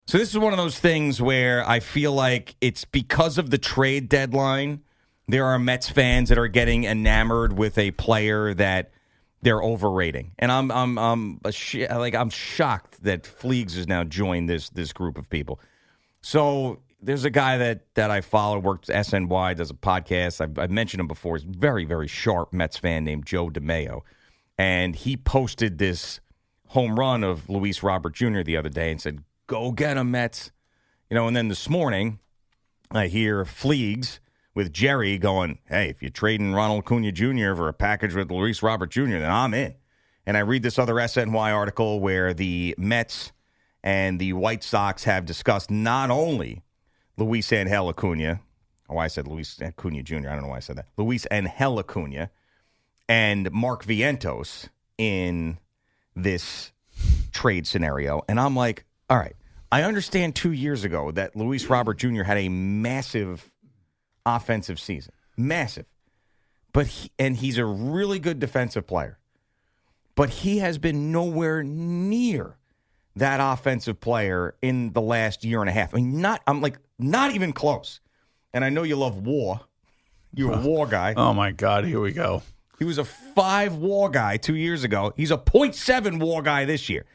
So this is one of those things where I feel like it's because of the trade deadline. There are Mets fans that are getting enamored with a player that they're overrating, and I'm shocked that Fleegs has now joined this group of people. So there's a guy that I follow, works SNY, does a podcast. I've mentioned him before. He's a very, very sharp Mets fan named Joe DeMeo, and he posted this home run of Luis Robert Jr. the other day and said, "Go get him, Mets." And then this morning I hear Fleegs with Jerry going, "Hey, if you're trading Ronald Acuna Jr. for a package with Luis Robert Jr., then I'm in." And I read this other SNY article where the Mets and the White Sox have discussed not only Luis Angel Acuna, I said Luis Acuna Jr., I don't know why I said that, Luis Angel Acuna and Mark Vientos in this trade scenario. And I'm like, all right, I understand 2 years ago that Luis Robert Jr. had a massive offensive season. Massive. But he's a really good defensive player. But he has been nowhere near that offensive player in the last year and a half. I mean, not even close. And I know you love WAR. You're a WAR guy. Oh my God, here we go. He was a 5 WAR guy 2 years ago. He's a .7 WAR guy this year.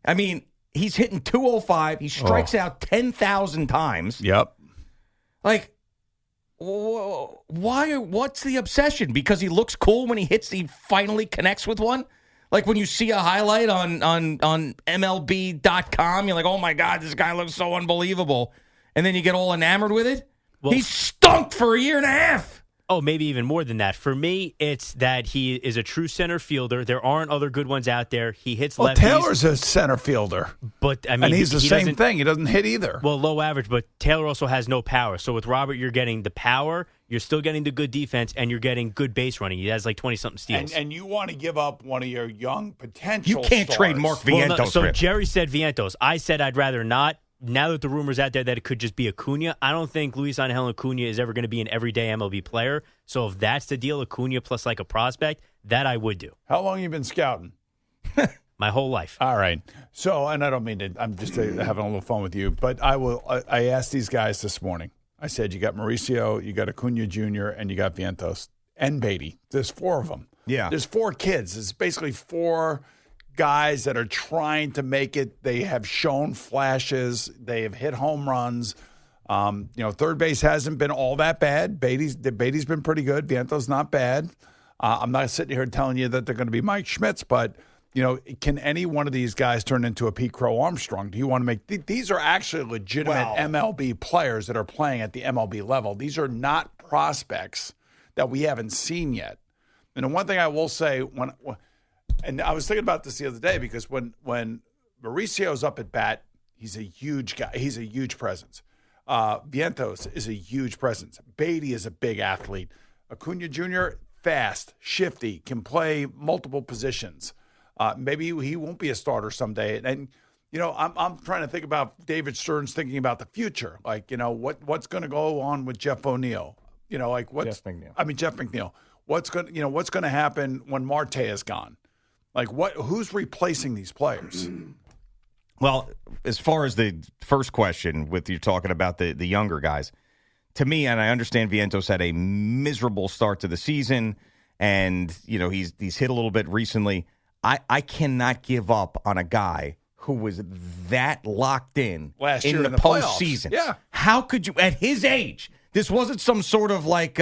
I mean, he's hitting 205. He strikes out 10,000 times. Yep. Like, why? What's the obsession? Because he looks cool when he finally connects with one? Like when you see a highlight on MLB.com, you're like, oh my God, this guy looks so unbelievable. And then you get all enamored with it? Well, he stunk for a year and a half. Oh, maybe even more than that. For me, it's that he is a true center fielder. There aren't other good ones out there. He hits lefties. Taylor's a center fielder. But I mean, and he's the same thing. He doesn't hit either. Well, low average, but Taylor also has no power. So with Robert, you're getting the power, you're still getting the good defense, and you're getting good base running. He has like 20-something steals. And you want to give up one of your young potential You can't stars. trade Mark Vientos. So Jerry said Vientos. I said I'd rather not. Now that the rumor's out there that it could just be Acuna, I don't think Luis Angel Acuna is ever going to be an everyday MLB player. So if that's the deal, Acuna plus like a prospect, that I would do. How long have you been scouting? My whole life. All right. So, and I don't mean to, I'm just having a little fun with you, but I asked these guys this morning. I said, you got Mauricio, you got Acuna Jr., and you got Vientos and Beatty. There's 4 of them. Yeah. There's 4 kids. It's basically 4 guys that are trying to make it. They have shown flashes. They have hit home runs. Third base hasn't been all that bad. Beatty's been pretty good. Vientos not bad. I'm not sitting here telling you that they're going to be Mike Schmitz, but can any one of these guys turn into a Pete Crow Armstrong? Do you want to make these are actually legitimate MLB players that are playing at the MLB level? These are not prospects that we haven't seen yet. And the one thing I will say and I was thinking about this the other day because when Mauricio's up at bat, he's a huge guy. He's a huge presence. Vientos is a huge presence. Beatty is a big athlete. Acuna Jr., fast, shifty, can play multiple positions. Maybe he won't be a starter someday. And I'm trying to think about David Stern's thinking about the future. Like, what's going to go on with Jeff O'Neill? Jeff McNeil. What's going to happen when Marte is gone? Like, who's replacing these players? Well, as far as the first question with you talking about the younger guys, to me, and I understand Vientos had a miserable start to the season, and he's hit a little bit recently. I cannot give up on a guy who was that locked in last year in the postseason. Yeah, how could you at his age? This wasn't some sort of like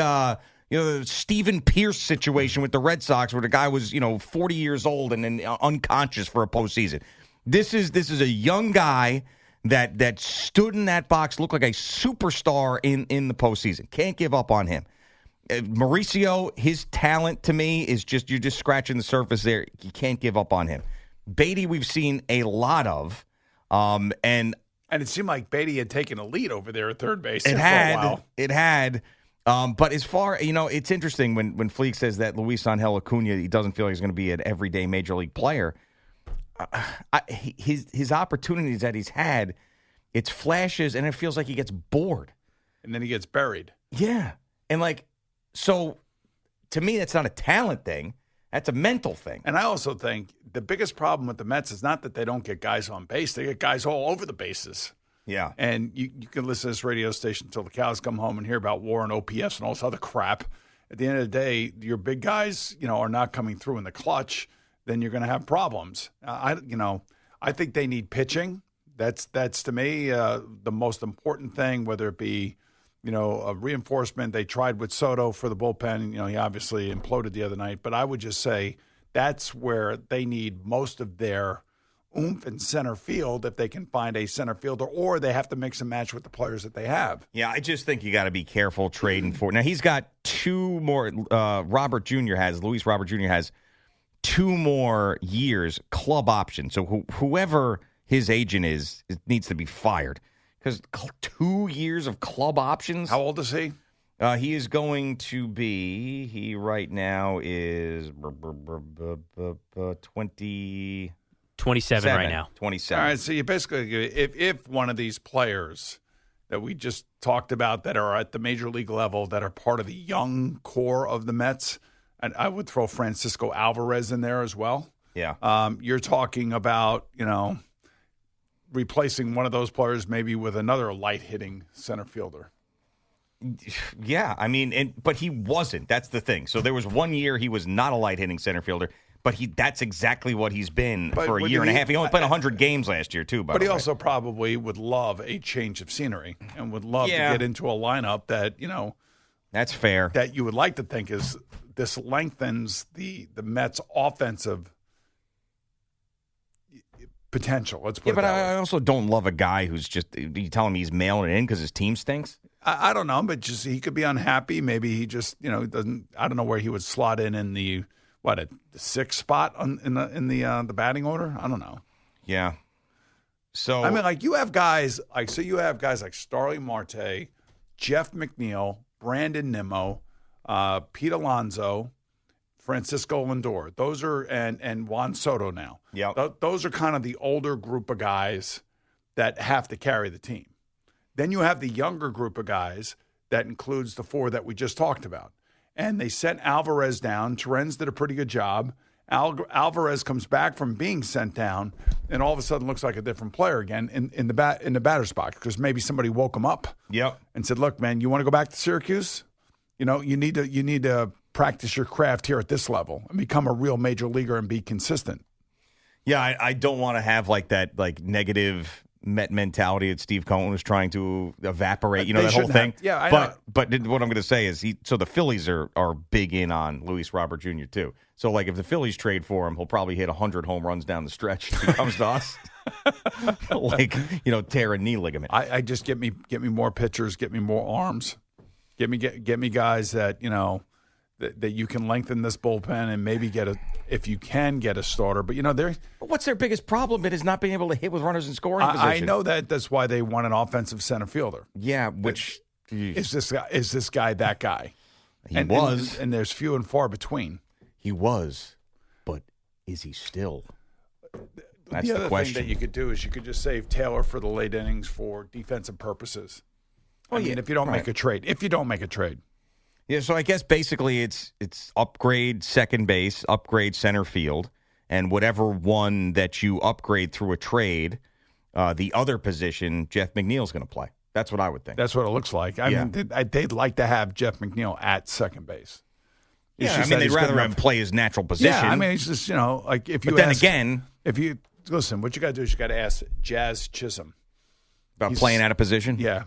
Stephen Pierce situation with the Red Sox where the guy was 40 years old and unconscious for a postseason. This is a young guy that stood in that box, looked like a superstar in the postseason. Can't give up on him. Mauricio, his talent to me is you're just scratching the surface there. You can't give up on him. Beatty, we've seen a lot of, and it seemed like Beatty had taken a lead over there at third base for a while. It had. But as far, it's interesting when Fleek says that Luis Angel Acuna, he doesn't feel like he's going to be an everyday major league player. His opportunities that he's had, it's flashes, and it feels like he gets bored. And then he gets buried. Yeah. And so to me, that's not a talent thing. That's a mental thing. And I also think the biggest problem with the Mets is not that they don't get guys on base. They get guys all over the bases. Yeah. And you can listen to this radio station until the cows come home and hear about WAR and OPS and all this other crap. At the end of the day, your big guys, are not coming through in the clutch. Then you're going to have problems. I think they need pitching. That's to me the most important thing. Whether it be, a reinforcement. They tried with Soto for the bullpen. He obviously imploded the other night. But I would just say that's where they need most of their oomph in center field if they can find a center fielder, or they have to mix and match with the players that they have. Yeah, I just think you got to be careful trading for. Now, he's got two more. Luis Robert Jr. has 2 more years club option. So whoever his agent is, it needs to be fired because 2 years of club options. How old is he? He is going to be. He right now is 20. 27 right now. 27. All right, so you basically, if one of these players that we just talked about that are at the major league level that are part of the young core of the Mets, and I would throw Francisco Alvarez in there as well. Yeah. You're talking about, replacing one of those players maybe with another light-hitting center fielder. Yeah, I mean, but he wasn't. That's the thing. So there was 1 year he was not a light-hitting center fielder. But that's exactly what he's been for a year and a half. He only played 100 games last year, too, But he also probably would love a change of scenery and would love to get into a lineup that, that's fair. That you would like to think is this lengthens the Mets' offensive potential. Let's put it that way. I also don't love a guy who's just, you tell him he's mailing it in because his team stinks? I don't know, but just he could be unhappy. Maybe he just, doesn't, I don't know where he would slot in the – the 6th spot in the batting order? I don't know. Yeah. So I mean, you have guys like Starling Marte, Jeff McNeil, Brandon Nimmo, Pete Alonso, Francisco Lindor. Those are and Juan Soto now. Yeah. Those are kind of the older group of guys that have to carry the team. Then you have the younger group of guys that includes the 4 that we just talked about. And they sent Alvarez down. Terens did a pretty good job. Alvarez comes back from being sent down, and all of a sudden looks like a different player again in the batter's box because maybe somebody woke him up. Yep. And said, "Look, man, you want to go back to Syracuse? You need to practice your craft here at this level and become a real major leaguer and be consistent." Yeah, I don't want to have that negative Met mentality that Steve Cohen was trying to evaporate, that whole thing. Yeah, I know. But what I'm going to say is so the Phillies are big in on Luis Robert Jr. too. So if the Phillies trade for him, he'll probably hit 100 home runs down the stretch if he comes to us. Tear a knee ligament. I just get me more pitchers, get me more arms, get me guys that that you can lengthen this bullpen and maybe if you can get a starter. But what's their biggest problem? It is not being able to hit with runners in scoring position. I know that's why they want an offensive center fielder. Yeah, which is this guy that guy? He was, and there's few and far between. He was, but is he still? That's the other question. thing that you could do is you could just save Taylor for the late innings for defensive purposes. If you don't make a trade. Yeah, so I guess basically it's upgrade second base, upgrade center field, and whatever one that you upgrade through a trade, the other position, Jeff McNeil's going to play. That's what I would think. That's what it looks like. I mean, they'd like to have Jeff McNeil at second base. They'd rather him play his natural position. Yeah, it's just, if you But then again, if you listen, what you got to do is you got to ask Jazz Chisholm. About playing out of position? Yeah.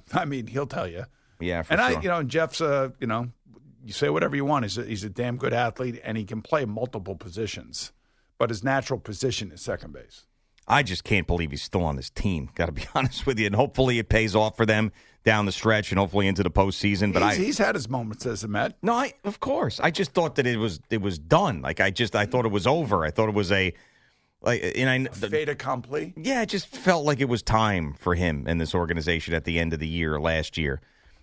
He'll tell you. Yeah, for sure. And Jeff's, you say whatever you want. He's a damn good athlete, and he can play multiple positions. But his natural position is second base. I just can't believe he's still on this team. Got to be honest with you. And hopefully it pays off for them down the stretch and hopefully into the postseason. But he's had his moments as a Met. No, of course. I just thought that it was done. I thought it was over. I thought it was a fait accompli. Yeah, it just felt like it was time for him and this organization at the end of the year last year.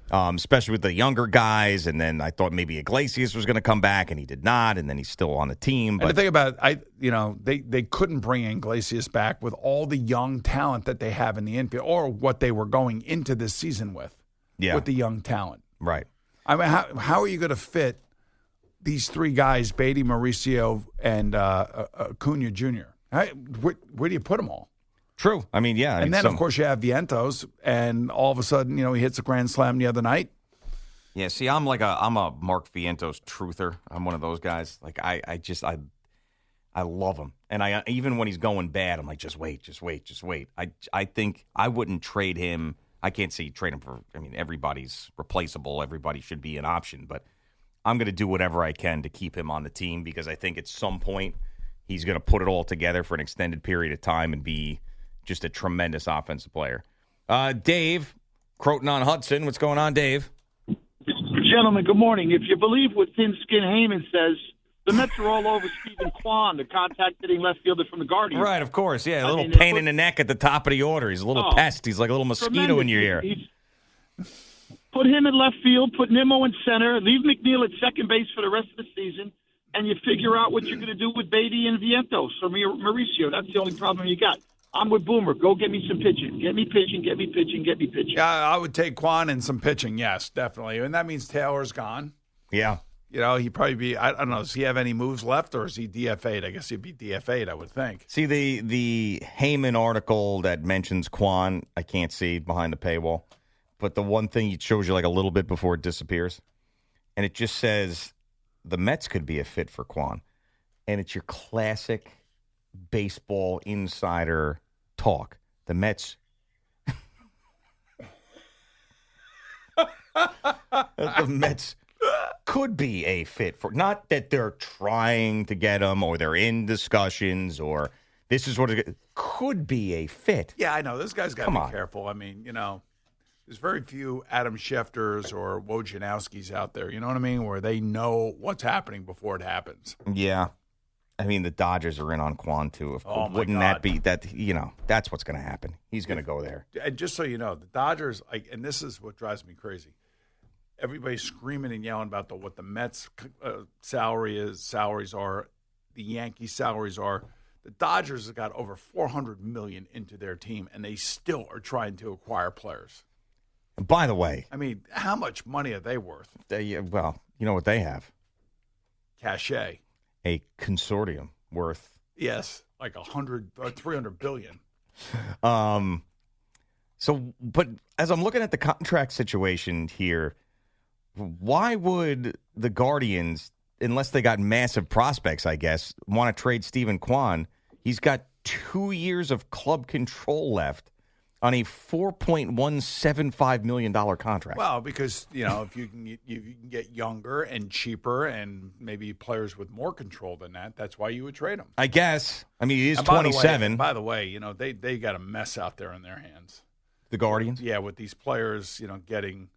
Especially with the younger guys, and then I thought maybe Iglesias was going to come back, and he did not, and then he's still on the team. But and the thing about they couldn't bring Iglesias back with all the young talent that they have in the infield, or what they were going into this season with the young talent. Right. I mean, how are you going to fit these three guys, Beatty, Mauricio, and Acuna Jr. Where do you put them all? True. I mean, yeah. And then, of course, you have Vientos, and all of a sudden, he hits a grand slam the other night. Yeah, see, I'm a Mark Vientos truther. I'm one of those guys. Like, I love him. And I even when he's going bad, I'm like, just wait. I think I wouldn't trade him. I can't say trade him for, everybody's replaceable. Everybody should be an option. But I'm going to do whatever I can to keep him on the team because I think at some point he's going to put it all together for an extended period of time and be just a tremendous offensive player. Dave, Croton-on-Hudson. What's going on, Dave? Gentlemen, good morning. If you believe what Thin Skin Heyman says, the Mets are all over Stephen Kwan, the contact-hitting left fielder from the Guardians. Right, of course. Yeah, a little pain in the neck at the top of the order. He's a little pest. He's like a little mosquito in your ear. Put him in left field, put Nimmo in center, leave McNeil at second base for the rest of the season, and you figure out what you're going to do with Beatty and Vientos or Mauricio. That's the only problem you got. I'm with Boomer. Go get me some pitching. Get me pitching. Yeah, I would take Kwan and some pitching, yes, definitely. And that means Taylor's gone. Yeah. He'd probably be, I don't know, does he have any moves left or is he DFA'd? I guess he'd be DFA'd, I would think. See, the Heyman article that mentions Kwan, I can't see behind the paywall. But the one thing it shows you like a little bit before it disappears. And it just says the Mets could be a fit for Kwan. And it's your classic baseball insider talk. The Mets. The Mets could be a fit for, not that they're trying to get him or they're in discussions or this is what it could be a fit. Yeah, I know. This guy's got to be careful. I mean, there's very few Adam Schefters or Wojnarowskis out there, you know what I mean, where they know what's happening before it happens. Yeah. I mean, the Dodgers are in on Kwan, too. Wouldn't that be that, that's what's going to happen. He's going to go there. And just so you know, the Dodgers, and this is what drives me crazy. Everybody's screaming and yelling about what the Mets salaries are, the Yankees salaries are. The Dodgers have got over $400 million into their team, and they still are trying to acquire players. And by the way, I mean, how much money are they worth? Well, you know what they have? Cachet. A consortium worth. Yes, like 100 or 300 billion. So, but as I'm looking at the contract situation here, why would the Guardians, unless they got massive prospects, I guess, want to trade Stephen Kwan? He's got 2 years of club control left on a $4.175 million contract. Well, because, if you can get younger and cheaper and maybe players with more control than that, that's why you would trade him. I guess. I mean, he is 27. By the way, they got a mess out there in their hands. The Guardians? Yeah, with these players, getting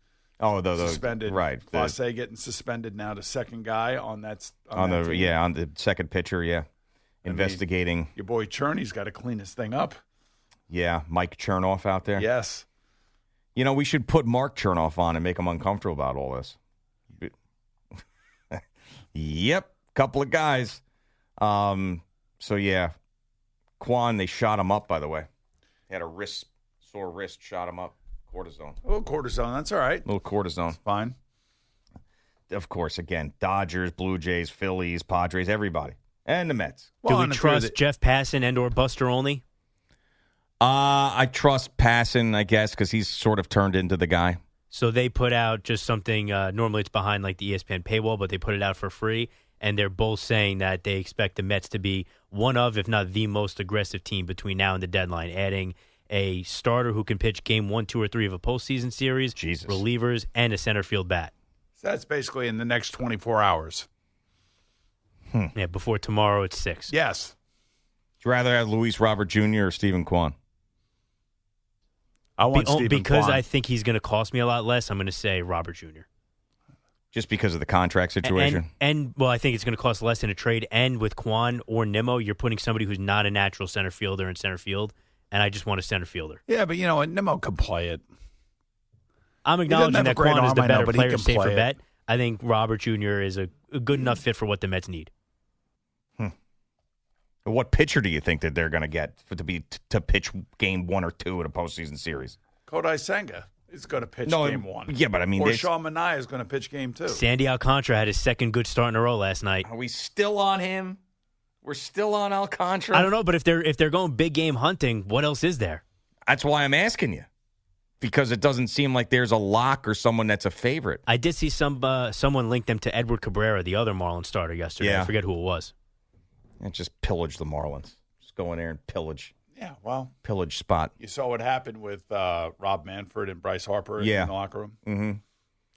suspended. Right. Clase getting suspended now, the second guy on that on the second pitcher, yeah. Investigating. Your boy Cherney's got to clean this thing up. Yeah, Mike Chernoff out there. Yes. We should put Mark Chernoff on and make him uncomfortable about all this. Yep, couple of guys. So, yeah, Kwan, they shot him up, by the way. He had a sore wrist, shot him up. Cortisone. A little cortisone, that's all right. A little cortisone. That's fine. Of course, again, Dodgers, Blue Jays, Phillies, Padres, everybody. And the Mets. Do we trust Jeff Passan and or Buster Olney? I trust Passan, I guess, because he's sort of turned into the guy. So they put out just something, normally it's behind like the ESPN paywall, but they put it out for free, and they're both saying that they expect the Mets to be one of, if not the most aggressive team between now and the deadline, adding a starter who can pitch game 1, 2, or 3 of a postseason series, relievers, and a center field bat. So that's basically in the next 24 hours. Yeah, before tomorrow it's 6. Yes. Would you rather have Luis Robert Jr. or Stephen Kwan? I want Stephen because Kwan. I think he's going to cost me a lot less. I'm going to say Robert Jr. Just because of the contract situation? And I think it's going to cost less in a trade. And with Kwan or Nimmo, you're putting somebody who's not a natural center fielder in center field, and I just want a center fielder. Yeah, but Nimmo can play it. I'm acknowledging that Kwan is the better player, safer bet. it. I think Robert Jr. is a good enough fit for what the Mets need. What pitcher do you think that they're going to get to pitch game 1 or 2 in a postseason series? Kodai Senga. is going to pitch game 1. Yeah, but I mean, or Sean Manaea is going to pitch game 2. Sandy Alcantara had his second good start in a row last night. Are we still on him? We're still on Alcantara? I don't know, but if they're going big game hunting, what else is there? That's why I'm asking you. Because it doesn't seem like there's a lock or someone that's a favorite. I did see someone link them to Edward Cabrera, the other Marlins starter, yesterday. Yeah. I forget who it was. And just pillage the Marlins. Just go in there and pillage. Yeah, well. Pillage spot. You saw what happened with Rob Manfred and Bryce Harper in the locker room? Mm-hmm.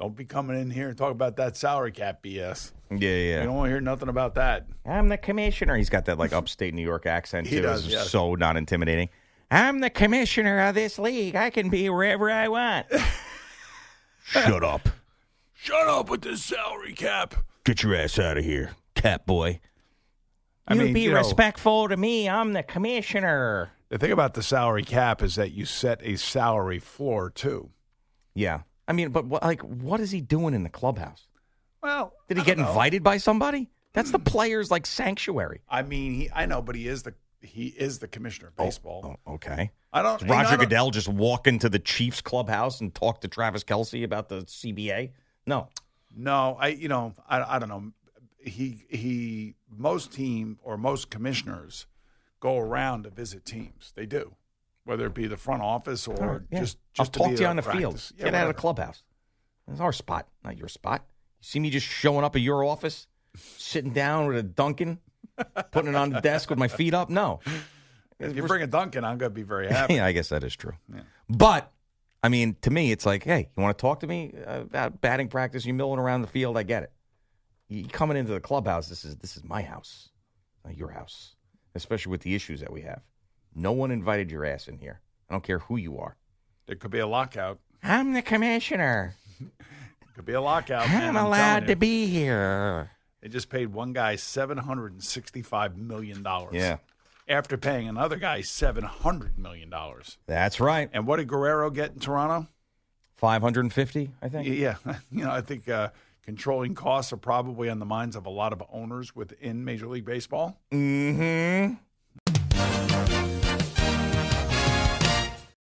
Don't be coming in here and talk about that salary cap BS. Yeah. You don't want to hear nothing about that. I'm the commissioner. He's got that like upstate New York accent, too. He does, It's yes. so not intimidating. I'm the commissioner of this league. I can be wherever I want. Shut up. Shut up with this salary cap. Get your ass out of here, cat boy. Be respectful to me. I'm the commissioner. The thing about the salary cap is that you set a salary floor, too. Yeah. I mean, but what is he doing in the clubhouse? Well, Did he get invited by somebody? That's the player's like sanctuary. I mean, I know, but he is the commissioner of baseball. Oh, okay. Does Roger Goodell just walk into the Chiefs clubhouse and talk to Travis Kelce about the CBA? No. I don't know. Most commissioners go around to visit teams. They do, whether it be the front office or just I'll to talk be to you at on the practice. field. Yeah, Get out of whatever. the clubhouse. It's our spot, not your spot. You see me just showing up at your office, sitting down with a Dunkin', putting it on the desk with my feet up? No. If you bring a Dunkin', I'm going to be very happy. Yeah, I guess that is true. Yeah. But, I mean, to me, it's like, hey, you want to talk to me about batting practice? You milling around the field? I get it. You coming into the clubhouse, this is my house, not your house, especially with the issues that we have. No one invited your ass in here. I don't care who you are. There could be a lockout. I'm the commissioner. Could be a lockout. Man, I'm allowed to be here. They just paid one guy $765 million. Yeah. After paying another guy $700 million. That's right. And what did Guerrero get in Toronto? 550, I think. Yeah. I think controlling costs are probably on the minds of a lot of owners within Major League Baseball. Mm-hmm.